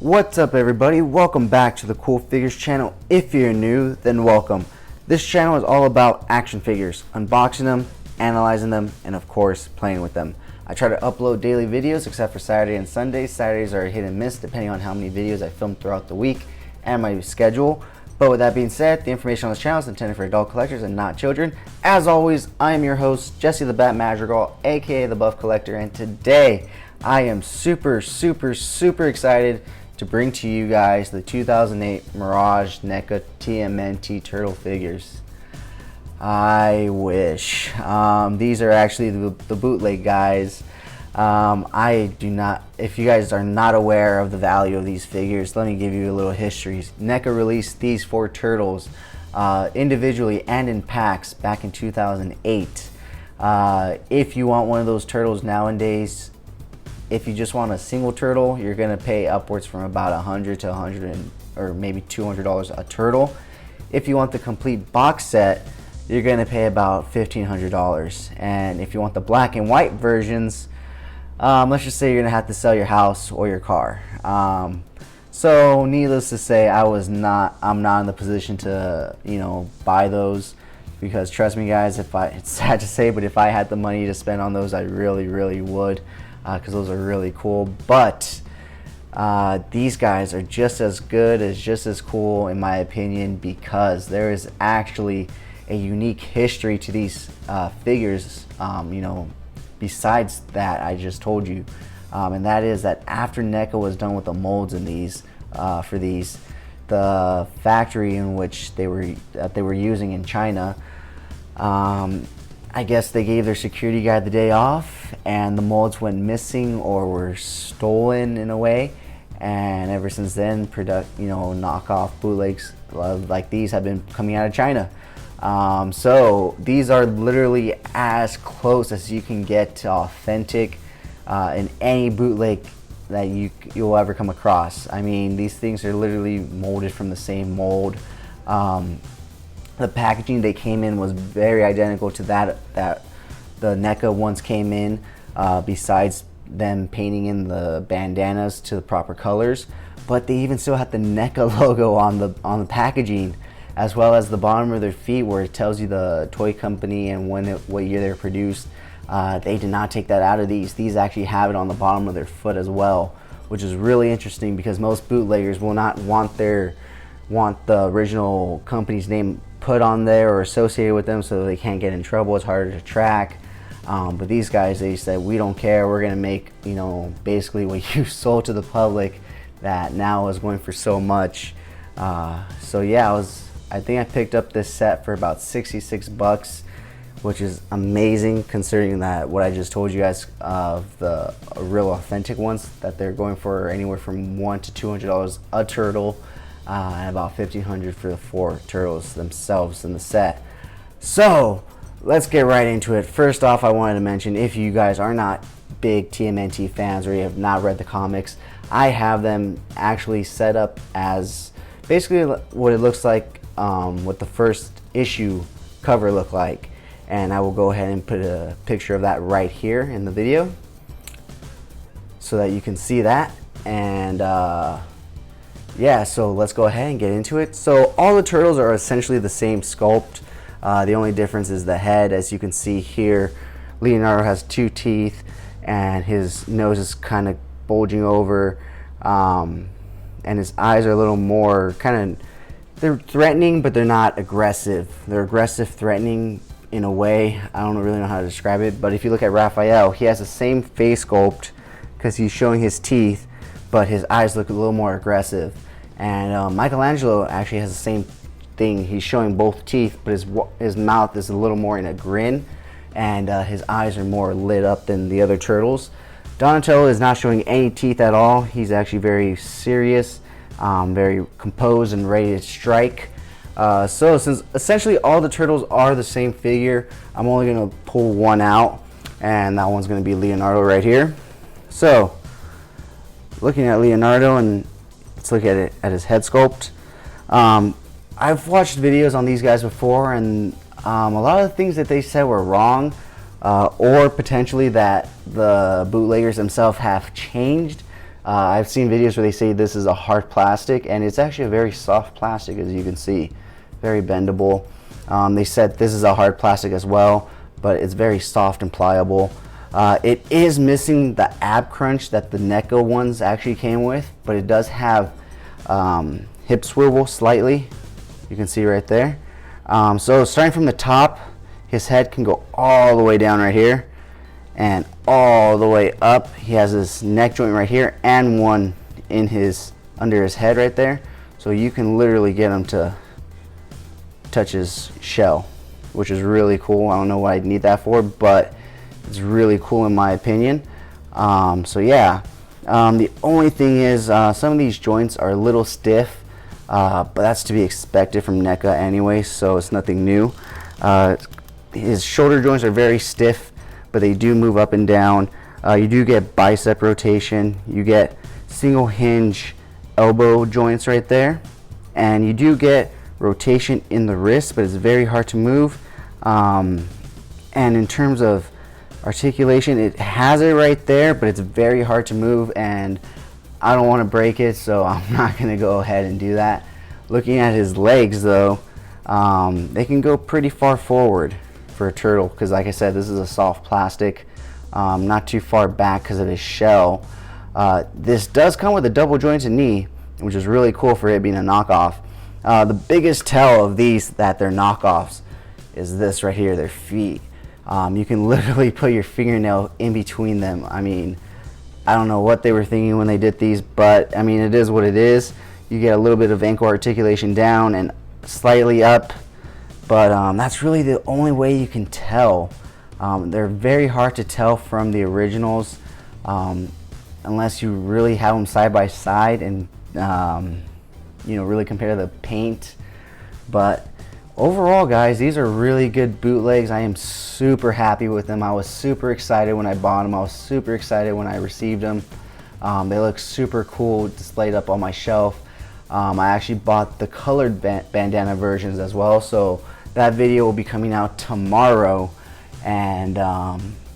What's up everybody, welcome back to the CoolFigurez channel. If you're new, then welcome. This channel is all about action figures, unboxing them, analyzing them, and of course playing with them. I try to upload daily videos except for Saturday and Sunday. Saturdays are hit and miss depending on how many videos I film throughout the week and my schedule. But with that being said, the information on this channel is intended for adult collectors and not children. As always, I am your host, Jesse the Bat Madrigal, aka the Buff Collector, and today I am super excited to bring to you guys the 2008 Mirage NECA TMNT Turtle figures. I wish. These are actually the bootleg guys. If you guys are not aware of the value of these figures, let me give you a little history. NECA released these 4 turtles individually and in packs back in 2008. If you want one of those turtles nowadays, if you just want a single turtle, you're gonna pay upwards from about $100 to $100 or maybe $200 a turtle. If you want the complete box set, you're gonna pay about $1,500. And if you want the black and white versions, let's just say you're gonna have to sell your house or your car. So needless to say, I'm not in the position to, buy those, because trust me guys, it's sad to say, but if I had the money to spend on those, I really would, because those are really cool. But these guys are just as good, just as cool in my opinion, because there is actually a unique history to these figures, besides that I just told you, and that is that after NECA was done with the molds in these, the factory in which they were using in China, I guess they gave their security guy the day off, and the molds went missing or were stolen in a way. And ever since then, knockoff bootlegs like these have been coming out of China. So these are literally as close as you can get to authentic in any bootleg that you'll ever come across. I mean, these things are literally molded from the same mold. The packaging they came in was very identical to that the NECA ones came in, besides them painting in the bandanas to the proper colors. But they even still had the NECA logo on the packaging, as well as the bottom of their feet where it tells you the toy company and what year they were produced. They did not take that out of these. These actually have it on the bottom of their foot as well, which is really interesting because most bootleggers will not want the original company's name put on there or associated with them, so they can't get in trouble. It's harder to track. But these guys, they said, we don't care. We're gonna make basically what you sold to the public that now is going for so much. So yeah, I think I picked up this set for about 66 bucks, which is amazing considering that what I just told you guys of the real authentic ones, that they're going for anywhere from $100 to $200 a turtle, and about $1,500 for the 4 turtles themselves in the set. So let's get right into it. First off, I wanted to mention, if you guys are not big TMNT fans or you have not read the comics, I have them actually set up as basically what it looks like, what the first issue cover looked like, and I will go ahead and put a picture of that right here in the video so that you can see that. And yeah, so let's go ahead and get into it. So all the turtles are essentially the same sculpt. The only difference is the head. As you can see here, Leonardo has 2 teeth and his nose is kind of bulging over, and his eyes are a little more they're threatening, but they're not aggressive. They're aggressive, threatening in a way. I don't really know how to describe it, but if you look at Raphael, he has the same face sculpt because he's showing his teeth, but his eyes look a little more aggressive. And Michelangelo actually has the same thing. He's showing both teeth, but his mouth is a little more in a grin, and his eyes are more lit up than the other turtles. Donatello is not showing any teeth at all. He's actually very serious, very composed and ready to strike. So since essentially all the turtles are the same figure, I'm only going to pull one out, and that one's going to be Leonardo right here. So looking at Leonardo, and let's look at his head sculpt. I've watched videos on these guys before, and a lot of the things that they said were wrong, or potentially that the bootleggers themselves have changed. I've seen videos where they say this is a hard plastic, and it's actually a very soft plastic, as you can see, very bendable. They said this is a hard plastic as well, but it's very soft and pliable. It is missing the ab crunch that the Neca ones actually came with, but it does have hip swivel slightly. You can see right there. So starting from the top, his head can go all the way down right here and all the way up. He has his neck joint right here and one in his under his head right there. So you can literally get him to touch his shell, which is really cool. I don't know what I'd need that for, but it's really cool in my opinion. So yeah, the only thing is some of these joints are a little stiff, but that's to be expected from Neca anyway, so it's nothing new. His shoulder joints are very stiff, but they do move up and down. You do get bicep rotation, you get single hinge elbow joints right there, and you do get rotation in the wrist, but it's very hard to move. And in terms of articulation, it has it right there, but it's very hard to move, and I don't want to break it, so I'm not going to go ahead and do that. Looking at his legs though, they can go pretty far forward for a turtle, because like I said, this is a soft plastic, not too far back because of his shell. This does come with a double jointed knee, which is really cool for it being a knockoff. The biggest tell of these that they're knockoffs is this right here, their feet. You can literally put your fingernail in between them. I mean, I don't know what they were thinking when they did these, but I mean, it is what it is. You get a little bit of ankle articulation down and slightly up, but that's really the only way you can tell. They're very hard to tell from the originals, unless you really have them side by side and you know, really compare the paint. But overall, guys, these are really good bootlegs. I am super happy with them. I was super excited when I bought them. I was super excited when I received them. They look super cool displayed up on my shelf. I actually bought the colored bandana versions as well, so that video will be coming out tomorrow. And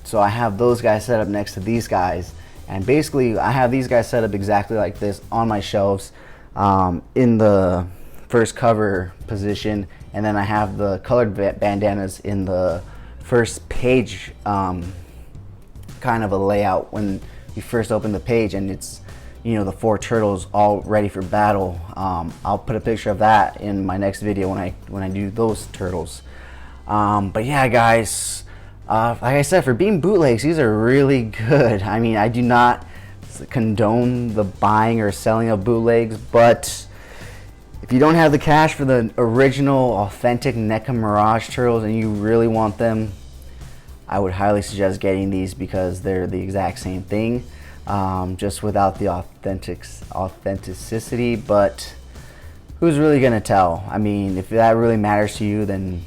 so I have those guys set up next to these guys, and basically I have these guys set up exactly like this on my shelves, in the first cover position, and then I have the colored bandanas in the first page, kind of a layout when you first open the page, and it's, you know, the 4 turtles all ready for battle. I'll put a picture of that in my next video when I do those turtles. But yeah, guys, like I said, for being bootlegs, these are really good. I mean, I do not condone the buying or selling of bootlegs, but if you don't have the cash for the original authentic Neca Mirage turtles and you really want them, I would highly suggest getting these, because they're the exact same thing, just without the authenticity. But who's really gonna tell? I mean, if that really matters to you, then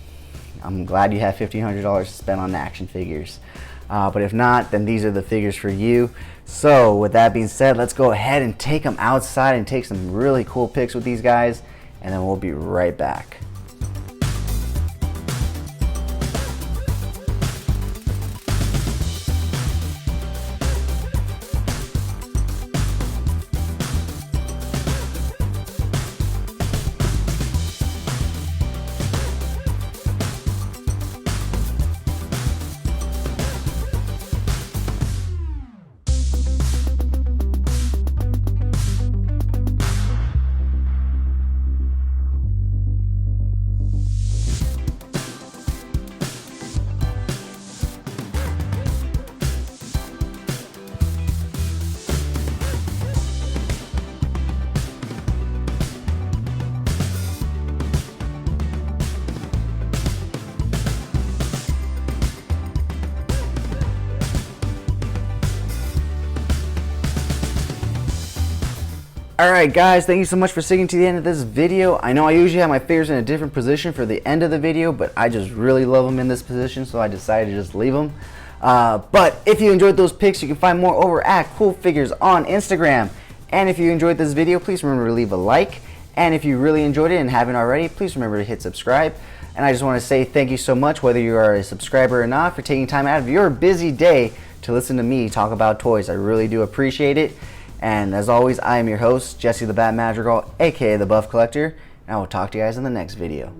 I'm glad you have $1,500 to spend on action figures. But if not, then these are the figures for you. So with that being said, let's go ahead and take them outside and take some really cool pics with these guys, and then we'll be right back. Alright guys, thank you so much for sticking to the end of this video. I know I usually have my figures in a different position for the end of the video, but I just really love them in this position, so I decided to just leave them. But if you enjoyed those pics, you can find more over at CoolFigurez on Instagram. And if you enjoyed this video, please remember to leave a like. And if you really enjoyed it and haven't already, please remember to hit subscribe. And I just want to say thank you so much, whether you are a subscriber or not, for taking time out of your busy day to listen to me talk about toys. I really do appreciate it. And as always, I am your host, Jesse the Bat Madrigal, aka the Buff Collector, and I will talk to you guys in the next video.